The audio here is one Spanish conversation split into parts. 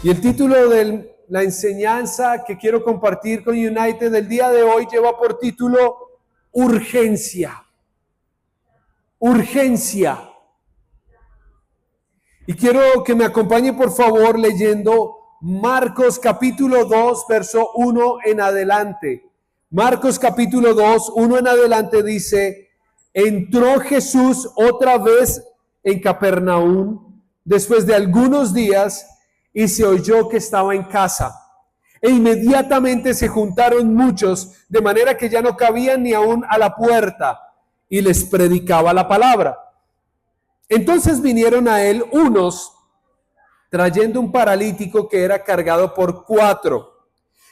Y el título de la enseñanza que quiero compartir con United el día de hoy lleva por título Urgencia. Urgencia. Y quiero que me acompañe por favor leyendo Marcos capítulo 2, verso 1 en adelante. Marcos capítulo 2, 1 en adelante dice: entró Jesús otra vez en Capernaum después de algunos días y se oyó que estaba en casa. E inmediatamente se juntaron muchos, de manera que ya no cabían ni aún a la puerta, y les predicaba la palabra. Entonces vinieron a él unos trayendo un paralítico que era cargado por 4.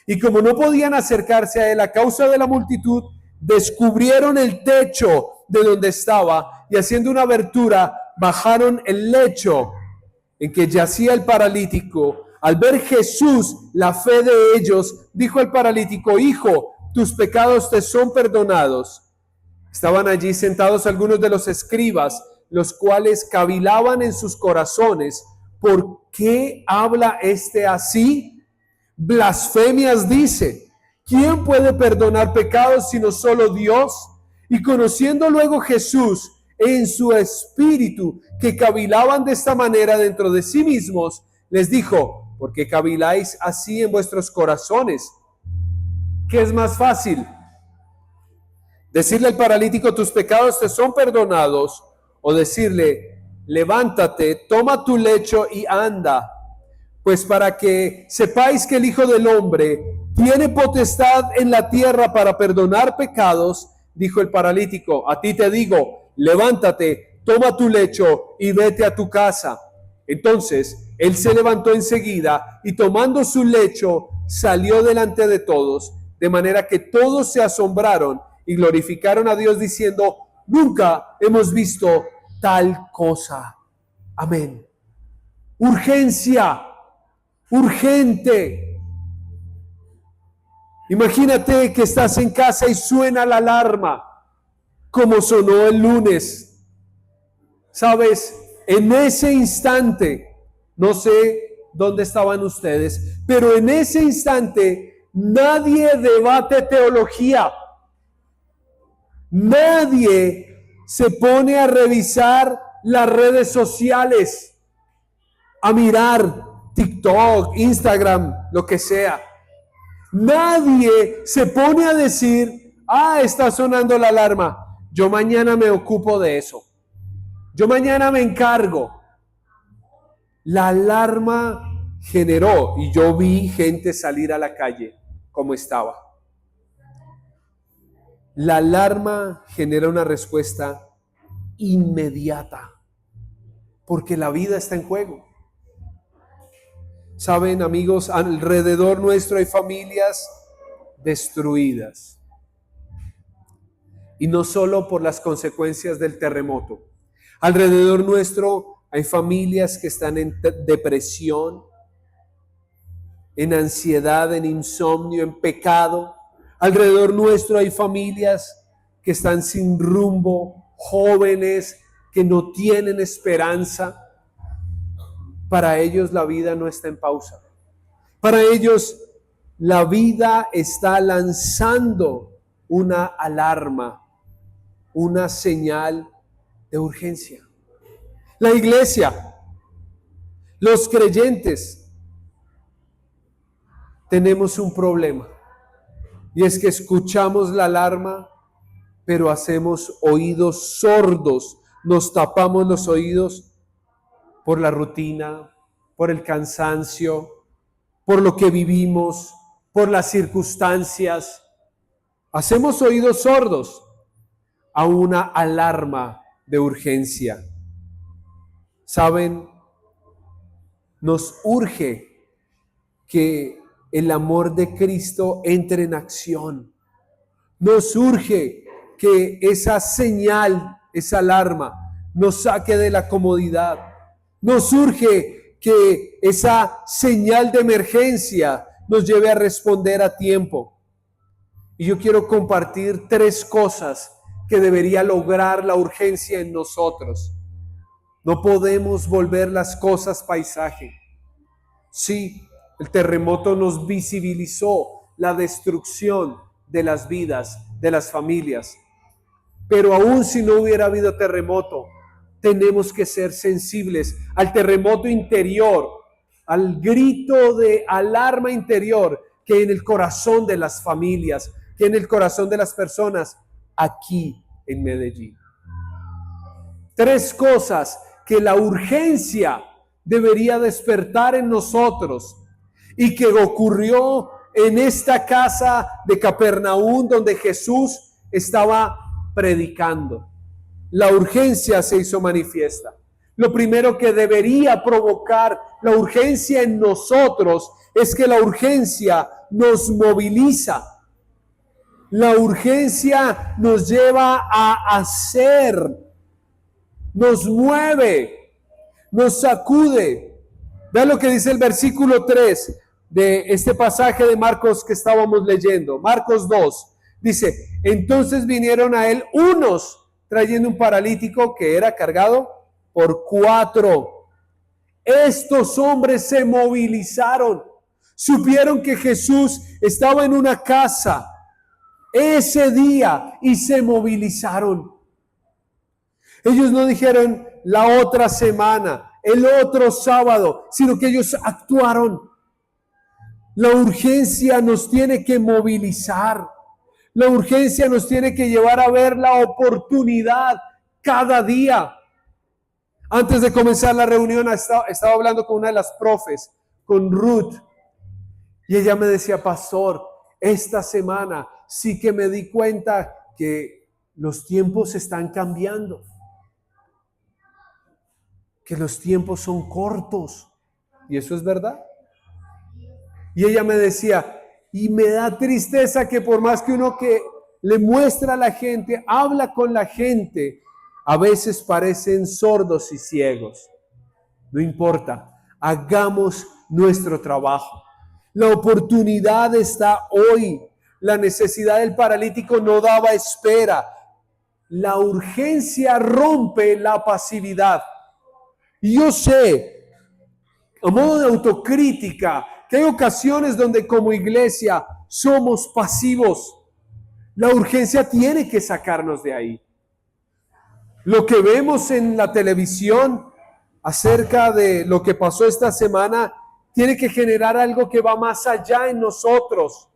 Y como no podían acercarse a él a causa de la multitud, descubrieron el techo de donde estaba y haciendo una abertura, bajaron el lecho en que yacía el paralítico. Al ver Jesús la fe de ellos, dijo al paralítico: hijo, tus pecados te son perdonados. Estaban allí sentados algunos de los escribas, los cuales cavilaban en sus corazones: ¿por qué habla este así? Blasfemias dice. ¿Quién puede perdonar pecados sino solo Dios? Y conociendo luego Jesús en su espíritu que cavilaban de esta manera dentro de sí mismos, les dijo: ¿por qué caviláis así en vuestros corazones? ¿Qué es más fácil? ¿Decirle al paralítico: tus pecados te son perdonados? ¿O decirle: levántate, toma tu lecho y anda? Pues para que sepáis que el Hijo del Hombre tiene potestad en la tierra para perdonar pecados, dijo el paralítico: a ti te digo, levántate, toma tu lecho y vete a tu casa. Entonces él se levantó enseguida y tomando su lecho salió delante de todos, de manera que todos se asombraron y glorificaron a Dios diciendo: nunca hemos visto tal cosa. Amén. Urgencia. Urgente. Imagínate que estás en casa y suena la alarma, como sonó el lunes. Sabes, en ese instante, no sé dónde estaban ustedes, pero en ese instante nadie debate teología. Nadie se pone a revisar las redes sociales, a mirar TikTok, Instagram, lo que sea. Nadie se pone a decir: está sonando la alarma, yo mañana me ocupo de eso, yo mañana me encargo. La alarma generó, y yo vi gente salir a la calle como estaba. La alarma genera una respuesta inmediata, porque la vida está en juego. Saben, amigos, alrededor nuestro hay familias destruidas. Y no solo por las consecuencias del terremoto. Alrededor nuestro hay familias que están en depresión, en ansiedad, en insomnio, en pecado. Alrededor nuestro hay familias que están sin rumbo, jóvenes que no tienen esperanza. Para ellos la vida no está en pausa. Para ellos la vida está lanzando una alarma, una señal de urgencia. La iglesia, los creyentes, tenemos un problema. Y es que escuchamos la alarma, pero hacemos oídos sordos. Nos tapamos los oídos por la rutina, por el cansancio, por lo que vivimos, por las circunstancias. Hacemos oídos sordos a una alarma de urgencia. ¿Saben? Nos urge que el amor de Cristo entre en acción. Nos urge que esa señal, esa alarma, nos saque de la comodidad. Nos urge que esa señal de emergencia nos lleve a responder a tiempo. Y yo quiero compartir 3 cosas que debería lograr la urgencia en nosotros. No podemos volver las cosas paisaje. Sí, el terremoto nos visibilizó la destrucción de las vidas, de las familias. Pero aún si no hubiera habido terremoto, tenemos que ser sensibles al terremoto interior, al grito de alarma interior que hay en el corazón de las familias, que hay en el corazón de las personas aquí en Medellín. 3 cosas que la urgencia debería despertar en nosotros y que ocurrió en esta casa de Capernaum donde Jesús estaba predicando. La urgencia se hizo manifiesta. Lo primero que debería provocar la urgencia en nosotros es que la urgencia nos moviliza. La urgencia nos lleva a hacer, nos mueve, nos sacude. Vean lo que dice el versículo 3 de este pasaje de Marcos que estábamos leyendo. Marcos 2. Dice, entonces vinieron a él unos trayendo un paralítico que era cargado por 4. Estos hombres se movilizaron. Supieron que Jesús estaba en una casa ese día y se movilizaron. Ellos no dijeron la otra semana, el otro sábado, sino que ellos actuaron. La urgencia nos tiene que movilizar. La urgencia nos tiene que llevar a ver la oportunidad cada día. Antes de comenzar la reunión estaba hablando con una de las profes, con Ruth, y ella me decía, pastor, esta semana sí que me di cuenta que los tiempos están cambiando, que los tiempos son cortos, y eso es verdad. Y ella me decía, y me da tristeza que por más que uno que le muestra a la gente, habla con la gente, a veces parecen sordos y ciegos. No importa, hagamos nuestro trabajo. La oportunidad está hoy. La necesidad del paralítico no daba espera. La urgencia rompe la pasividad. Y yo sé, a modo de autocrítica, que hay ocasiones donde como iglesia somos pasivos. La urgencia tiene que sacarnos de ahí. Lo que vemos en la televisión acerca de lo que pasó esta semana tiene que generar algo que va más allá en nosotros.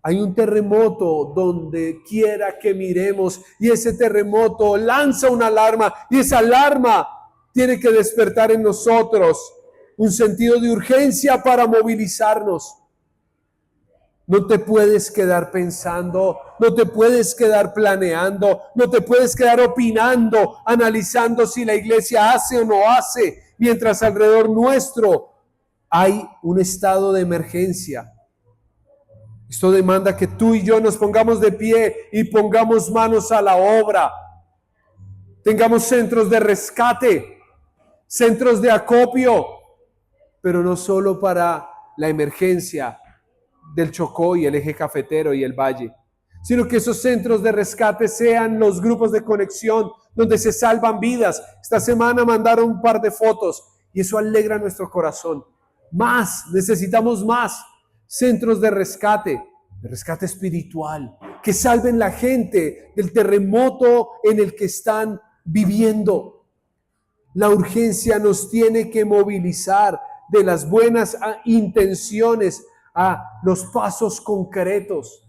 Hay un terremoto donde quiera que miremos y ese terremoto lanza una alarma y esa alarma tiene que despertar en nosotros un sentido de urgencia para movilizarnos. No te puedes quedar pensando, no te puedes quedar planeando, no te puedes quedar opinando, analizando si la iglesia hace o no hace, mientras alrededor nuestro hay un estado de emergencia. Esto demanda que tú y yo nos pongamos de pie y pongamos manos a la obra. Tengamos centros de rescate, centros de acopio, pero no solo para la emergencia del Chocó y el eje cafetero y el valle, sino que esos centros de rescate sean los grupos de conexión donde se salvan vidas. Esta semana mandaron un par de fotos y eso alegra nuestro corazón. Necesitamos más centros de rescate espiritual, que salven la gente del terremoto en el que están viviendo. La urgencia nos tiene que movilizar de las buenas intenciones a los pasos concretos.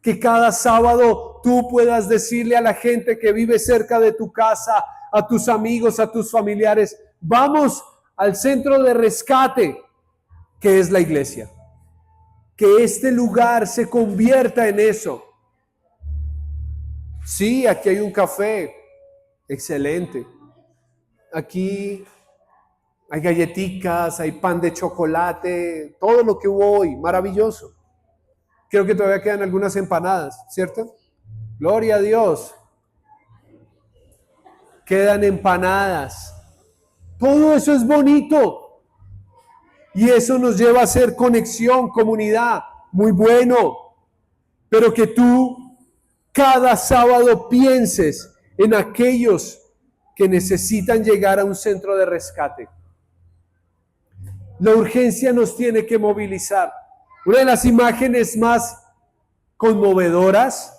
Que cada sábado tú puedas decirle a la gente que vive cerca de tu casa, a tus amigos, a tus familiares, vamos al centro de rescate que es la iglesia. Que este lugar se convierta en eso. Sí, aquí hay un café, excelente. Aquí hay galletitas, hay pan de chocolate, todo lo que hubo hoy, maravilloso. Creo que todavía quedan algunas empanadas, ¿cierto? Gloria a Dios. Quedan empanadas. Todo eso es bonito. Y eso nos lleva a hacer conexión, comunidad. Muy bueno. Pero que tú cada sábado pienses en aquellos que necesitan llegar a un centro de rescate. La urgencia nos tiene que movilizar. Una de las imágenes más conmovedoras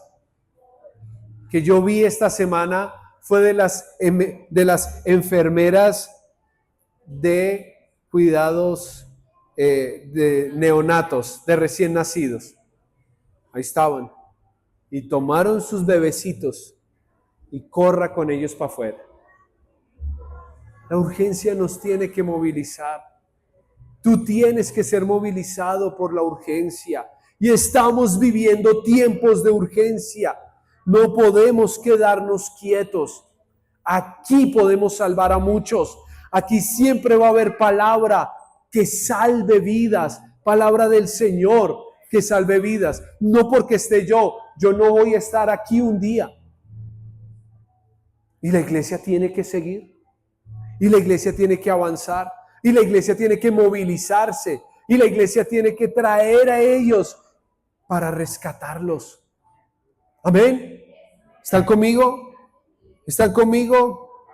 que yo vi esta semana fue de las enfermeras de cuidados de neonatos, de recién nacidos. Ahí estaban. Y tomaron sus bebecitos y corra con ellos para afuera. La urgencia nos tiene que movilizar. Tú tienes que ser movilizado por la urgencia. Y estamos viviendo tiempos de urgencia. No podemos quedarnos quietos. Aquí podemos salvar a muchos. Aquí siempre va a haber palabra que salve vidas. Palabra del Señor que salve vidas. No porque esté yo no voy a estar aquí un día. Y la iglesia tiene que seguir. Y la iglesia tiene que avanzar. Y la iglesia tiene que movilizarse. Y la iglesia tiene que traer a ellos para rescatarlos. Amén. ¿Están conmigo? ¿Están conmigo?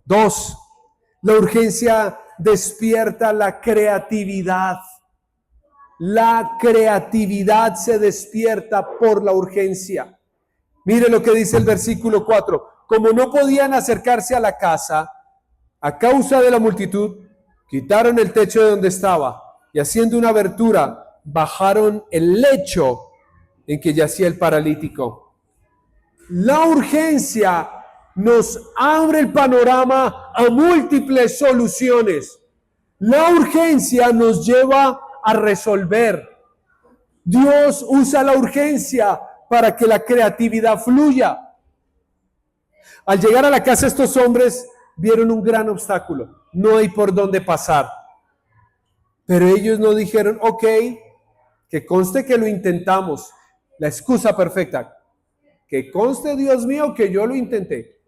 2. La urgencia despierta la creatividad. La creatividad se despierta por la urgencia. Mire lo que dice el versículo 4. Como no podían acercarse a la casa a causa de la multitud, quitaron el techo de donde estaba y haciendo una abertura, bajaron el lecho en que yacía el paralítico. La urgencia nos abre el panorama a múltiples soluciones. La urgencia nos lleva a resolver. Dios usa la urgencia para que la creatividad fluya. Al llegar a la casa, estos hombres vieron un gran obstáculo. No hay por dónde pasar. Pero ellos no dijeron, ok, que conste que lo intentamos. La excusa perfecta. Que conste, Dios mío, que yo lo intenté.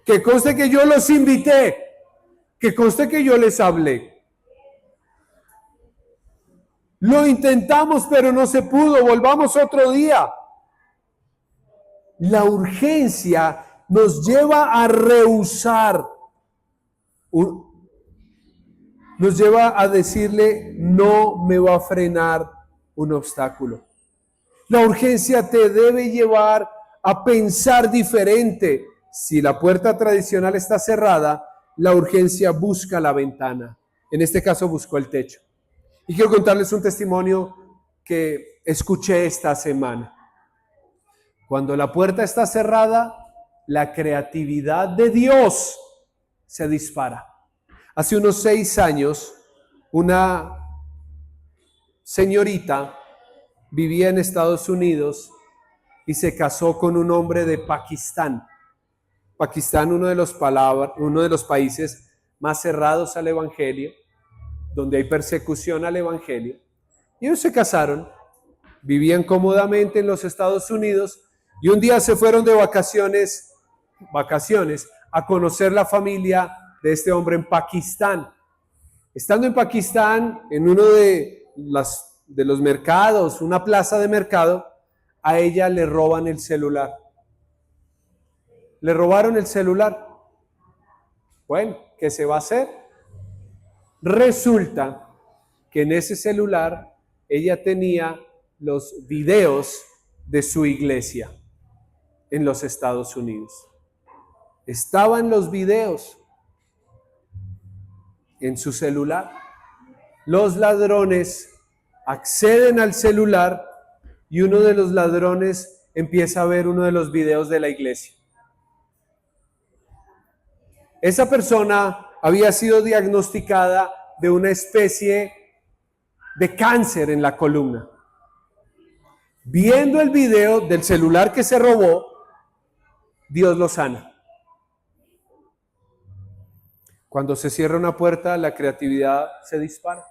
Que conste que yo los invité. Que conste que yo les hablé. Lo intentamos, pero no se pudo. Volvamos otro día. La urgencia nos lleva a rehusar. Nos lleva a decirle, no me va a frenar un obstáculo. La urgencia te debe llevar a pensar diferente. Si la puerta tradicional está cerrada, la urgencia busca la ventana. En este caso buscó el techo. Y quiero contarles un testimonio que escuché esta semana. Cuando la puerta está cerrada, la creatividad de Dios se dispara. Hace unos 6 años, una señorita vivía en Estados Unidos y se casó con un hombre de Pakistán. Pakistán, uno de los países más cerrados al evangelio, donde hay persecución al evangelio. Y ellos se casaron, vivían cómodamente en los Estados Unidos y un día se fueron de vacaciones a conocer la familia de este hombre en Pakistán. Estando en Pakistán, en uno de los mercados, una plaza de mercado, a ella le roban el celular. Le robaron el celular. Bueno, ¿qué se va a hacer? Resulta que en ese celular ella tenía los videos de su iglesia en los Estados Unidos. Estaban los videos en su celular. Los ladrones acceden al celular y uno de los ladrones empieza a ver uno de los videos de la iglesia. Esa persona había sido diagnosticada de una especie de cáncer en la columna. Viendo el video del celular que se robó, Dios lo sana. Cuando se cierra una puerta, la creatividad se dispara.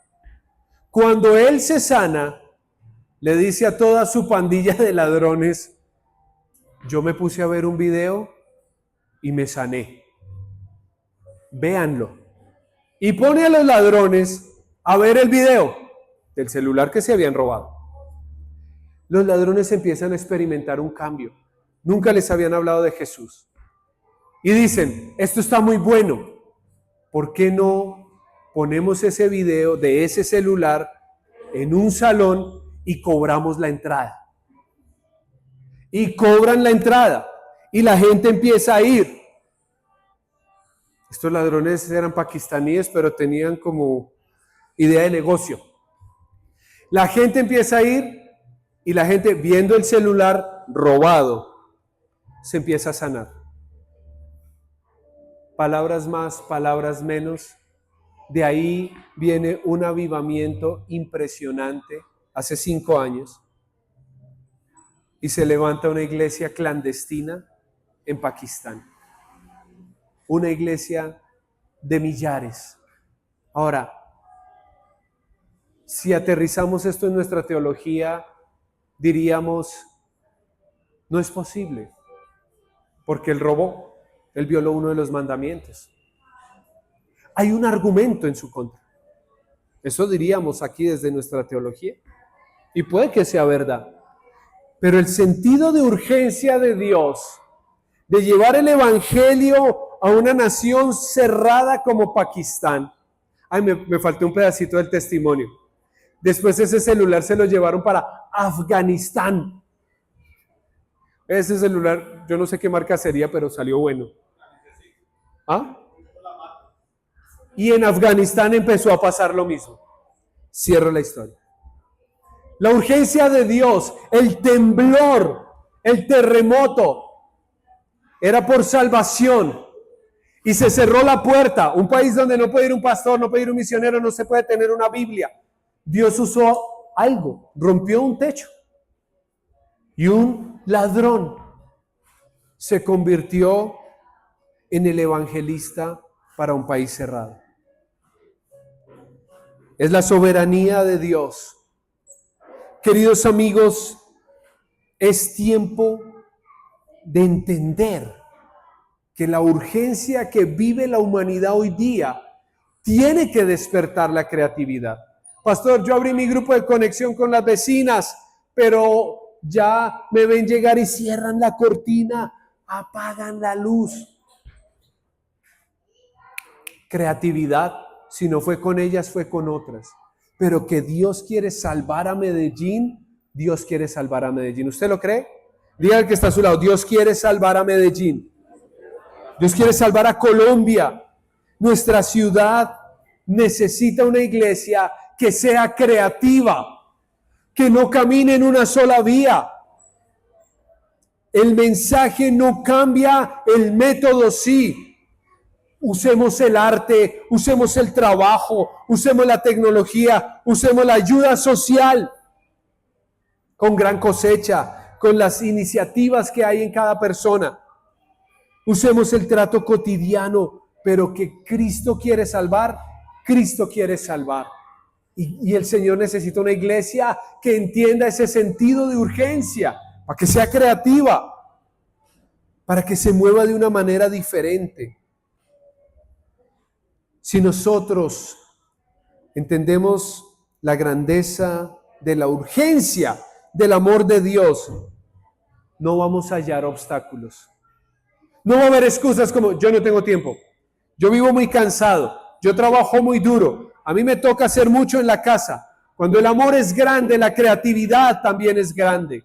Cuando él se sana, le dice a toda su pandilla de ladrones, yo me puse a ver un video y me sané. Véanlo. Y pone a los ladrones a ver el video del celular que se habían robado. Los ladrones empiezan a experimentar un cambio. Nunca les habían hablado de Jesús. Y dicen, esto está muy bueno. ¿Por qué no ponemos ese video de ese celular en un salón y cobramos la entrada. Y cobran la entrada y la gente empieza a ir. Estos ladrones eran pakistaníes, pero tenían como idea de negocio. La gente empieza a ir y la gente, viendo el celular robado, se empieza a sanar. Palabras más, palabras menos. De ahí viene un avivamiento impresionante hace 5 años. Y se levanta una iglesia clandestina en Pakistán. Una iglesia de millares. Ahora, si aterrizamos esto en nuestra teología, diríamos, no es posible, porque él robó, él violó uno de los mandamientos. Hay un argumento en su contra. Eso diríamos aquí desde nuestra teología. Y puede que sea verdad. Pero el sentido de urgencia de Dios, de llevar el evangelio a una nación cerrada como Pakistán. Ay, me faltó un pedacito del testimonio. Después ese celular se lo llevaron para Afganistán. Ese celular, yo no sé qué marca sería, pero salió bueno. ¿Ah? Y en Afganistán empezó a pasar lo mismo. Cierro la historia. La urgencia de Dios, el temblor, el terremoto, era por salvación. Y se cerró la puerta. Un país donde no puede ir un pastor, no puede ir un misionero, no se puede tener una Biblia. Dios usó algo, rompió un techo. Y un ladrón se convirtió en el evangelista para un país cerrado. Es la soberanía de Dios. Queridos amigos, es tiempo de entender que la urgencia que vive la humanidad hoy día tiene que despertar la creatividad. Pastor, yo abrí mi grupo de conexión con las vecinas, pero ya me ven llegar y cierran la cortina, apagan la luz. Creatividad, si no fue con ellas, fue con otras. Pero que Dios quiere salvar a Medellín, Dios quiere salvar a Medellín. ¿Usted lo cree? Diga al que está a su lado, Dios quiere salvar a Medellín. Dios quiere salvar a Colombia. Nuestra ciudad necesita una iglesia que sea creativa, que no camine en una sola vía. El mensaje no cambia, el método sí. Usemos el arte, usemos el trabajo, usemos la tecnología, usemos la ayuda social con Gran Cosecha, con las iniciativas que hay en cada persona. Usemos el trato cotidiano, pero que Cristo quiere salvar, Cristo quiere salvar. Y el Señor necesita una iglesia que entienda ese sentido de urgencia, para que sea creativa, para que se mueva de una manera diferente. Si nosotros entendemos la grandeza de la urgencia del amor de Dios, no vamos a hallar obstáculos. No va a haber excusas como yo no tengo tiempo, yo vivo muy cansado, yo trabajo muy duro, a mí me toca hacer mucho en la casa. Cuando el amor es grande, la creatividad también es grande.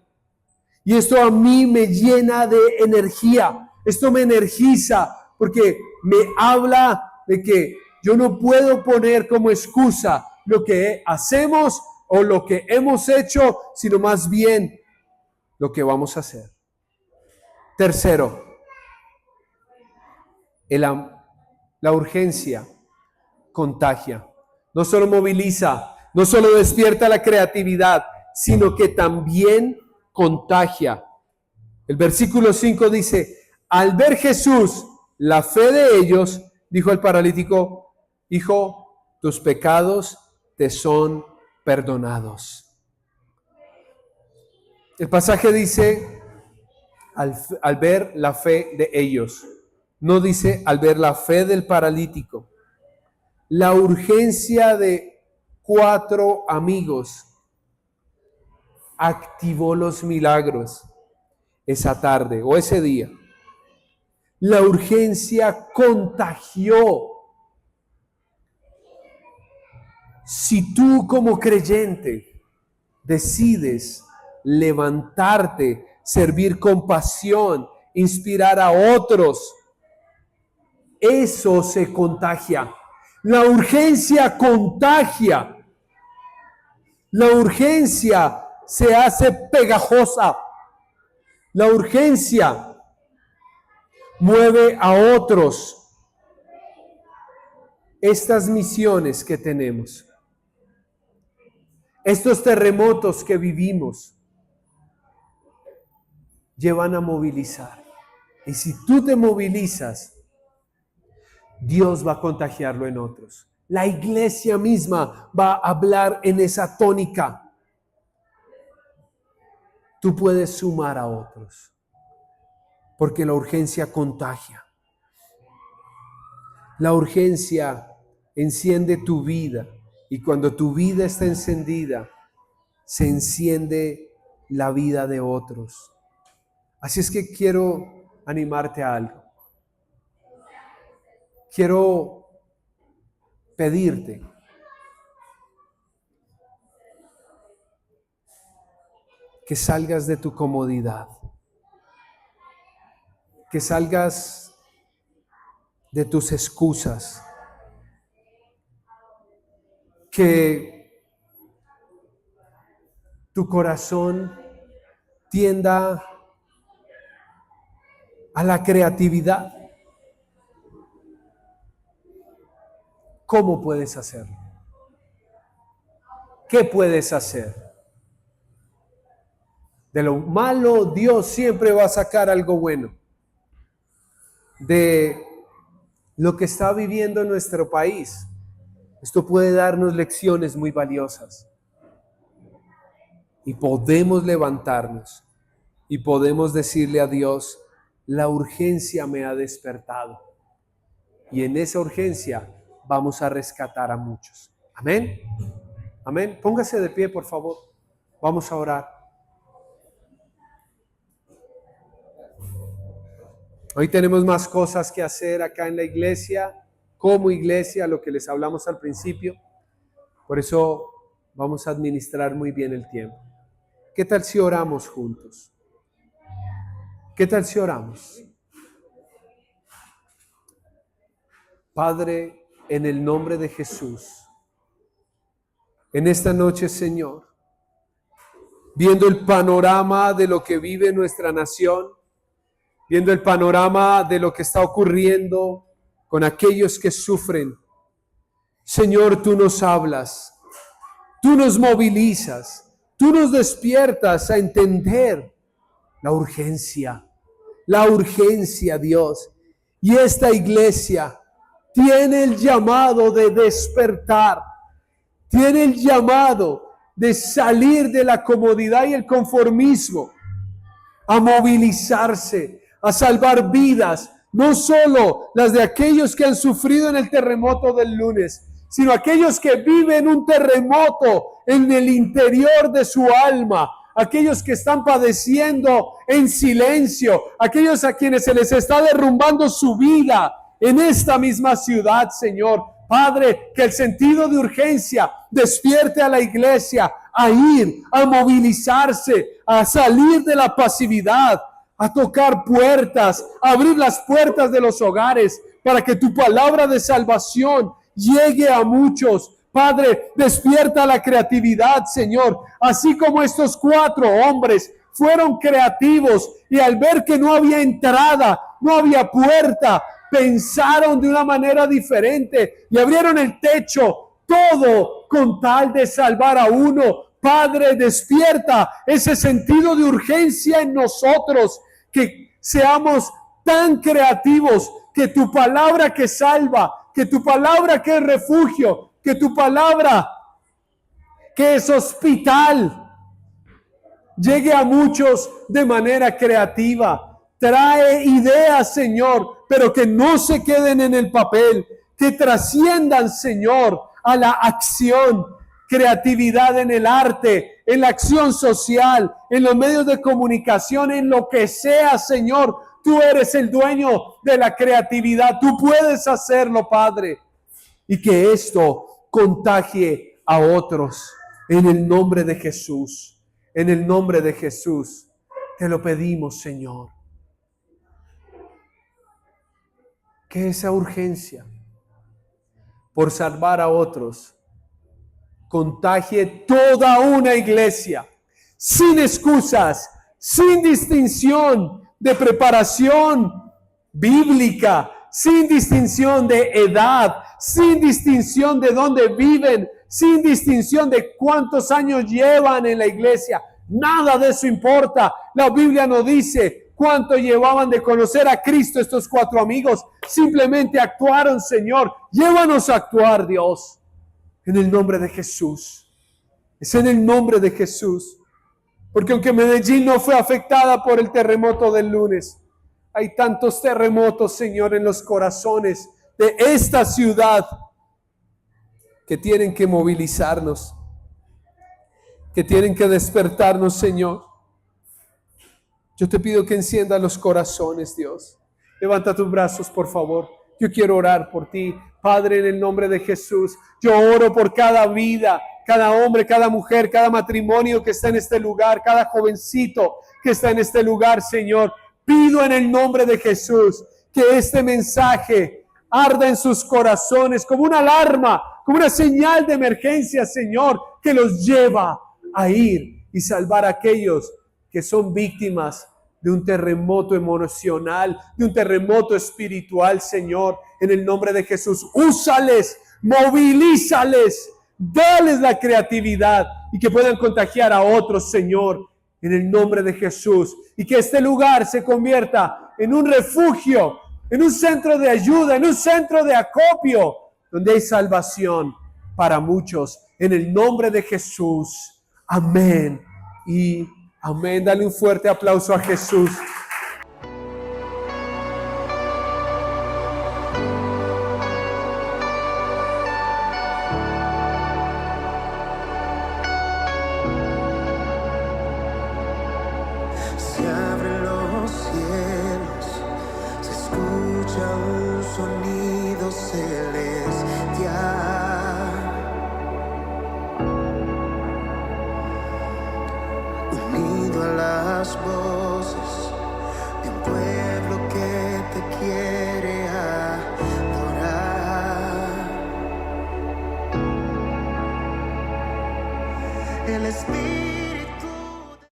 Y esto a mí me llena de energía, esto me energiza porque me habla de que yo no puedo poner como excusa lo que hacemos o lo que hemos hecho, sino más bien lo que vamos a hacer. Tercero, la urgencia contagia. No solo moviliza, no solo despierta la creatividad, sino que también contagia. El versículo 5 dice, al ver Jesús la fe de ellos, dijo el paralítico, hijo, tus pecados te son perdonados. El pasaje dice, al ver la fe de ellos. No dice al ver la fe del paralítico. La urgencia de 4 amigos activó los milagros esa tarde o ese día. La urgencia contagió. Si tú como creyente decides levantarte, servir con pasión, inspirar a otros, eso se contagia. La urgencia contagia. La urgencia se hace pegajosa. La urgencia mueve a otros. Estas misiones que tenemos, estos terremotos que vivimos, llevan a movilizar. Y si tú te movilizas, Dios va a contagiarlo en otros. La iglesia misma va a hablar en esa tónica. Tú puedes sumar a otros, porque la urgencia contagia. La urgencia enciende tu vida, y cuando tu vida está encendida, se enciende la vida de otros. Así es que quiero animarte a algo. Quiero pedirte que salgas de tu comodidad, que salgas de tus excusas, que tu corazón tienda a la creatividad. ¿Cómo puedes hacerlo? ¿Qué puedes hacer? De lo malo, Dios siempre va a sacar algo bueno. De lo que está viviendo nuestro país, esto puede darnos lecciones muy valiosas. Y podemos levantarnos y podemos decirle a Dios, la urgencia me ha despertado. Y en esa urgencia vamos a rescatar a muchos. Amén. Amén. Póngase de pie, por favor. Vamos a orar. Hoy tenemos más cosas que hacer acá en la iglesia, como iglesia, lo que les hablamos al principio. Por eso vamos a administrar muy bien el tiempo. ¿Qué tal si oramos juntos? ¿Qué tal si oramos? Padre, en el nombre de Jesús, en esta noche, Señor, viendo el panorama de lo que vive nuestra nación, viendo el panorama de lo que está ocurriendo con aquellos que sufren, Señor, tú nos hablas, tú nos movilizas, tú nos despiertas a entender la urgencia, Dios. Y esta iglesia tiene el llamado de despertar, tiene el llamado de salir de la comodidad y el conformismo, a movilizarse, a salvar vidas, no solo las de aquellos que han sufrido en el terremoto del lunes, sino aquellos que viven un terremoto en el interior de su alma, aquellos que están padeciendo en silencio, aquellos a quienes se les está derrumbando su vida en esta misma ciudad, Señor. Padre, que el sentido de urgencia despierte a la iglesia a ir, a movilizarse, a salir de la pasividad, a tocar puertas, a abrir las puertas de los hogares para que tu palabra de salvación llegue a muchos. Padre, despierta la creatividad, Señor, así como estos 4 hombres fueron creativos y al ver que no había entrada, no había puerta, pensaron de una manera diferente y abrieron el techo, todo con tal de salvar a uno. Padre, despierta ese sentido de urgencia en nosotros, que seamos tan creativos, que tu palabra que salva, que tu palabra que es refugio, que tu palabra que es hospital, llegue a muchos de manera creativa. Trae ideas, Señor, pero que no se queden en el papel, que trasciendan, Señor, a la acción. Creatividad en el arte, en la acción social, en los medios de comunicación, en lo que sea, Señor. Tú eres el dueño de la creatividad. Tú puedes hacerlo, Padre. Y que esto contagie a otros. En el nombre de Jesús. En el nombre de Jesús. Te lo pedimos, Señor. Que esa urgencia por salvar a otros contagie toda una iglesia, sin excusas, sin distinción de preparación bíblica, sin distinción de edad, sin distinción de dónde viven, sin distinción de cuántos años llevan en la iglesia. Nada de eso importa. La Biblia no dice cuánto llevaban de conocer a Cristo estos 4 amigos. Simplemente actuaron, Señor. Llévanos a actuar, Dios. En el nombre de Jesús. Es en el nombre de Jesús. Porque aunque Medellín no fue afectada por el terremoto del lunes, hay tantos terremotos, Señor, en los corazones de esta ciudad que tienen que movilizarnos, que tienen que despertarnos, Señor. Yo te pido que encienda los corazones, Dios. Levanta tus brazos, por favor. Yo quiero orar por ti, Padre, en el nombre de Jesús. Yo oro por cada vida, cada hombre, cada mujer, cada matrimonio que está en este lugar, cada jovencito que está en este lugar, Señor. Pido en el nombre de Jesús que este mensaje arda en sus corazones como una alarma, como una señal de emergencia, Señor, que los lleva a ir y salvar a aquellos que son víctimas de un terremoto emocional, de un terremoto espiritual, Señor. En el nombre de Jesús, úsales, movilízales, dales la creatividad y que puedan contagiar a otros, Señor, en el nombre de Jesús. Y que este lugar se convierta en un refugio, en un centro de ayuda, en un centro de acopio, donde hay salvación para muchos. En el nombre de Jesús. Amén y amén. Dale un fuerte aplauso a Jesús. Se abren los cielos, se escucha un sonido celestial. Unido a las voces de un pueblo que te quiere adorar. El Espíritu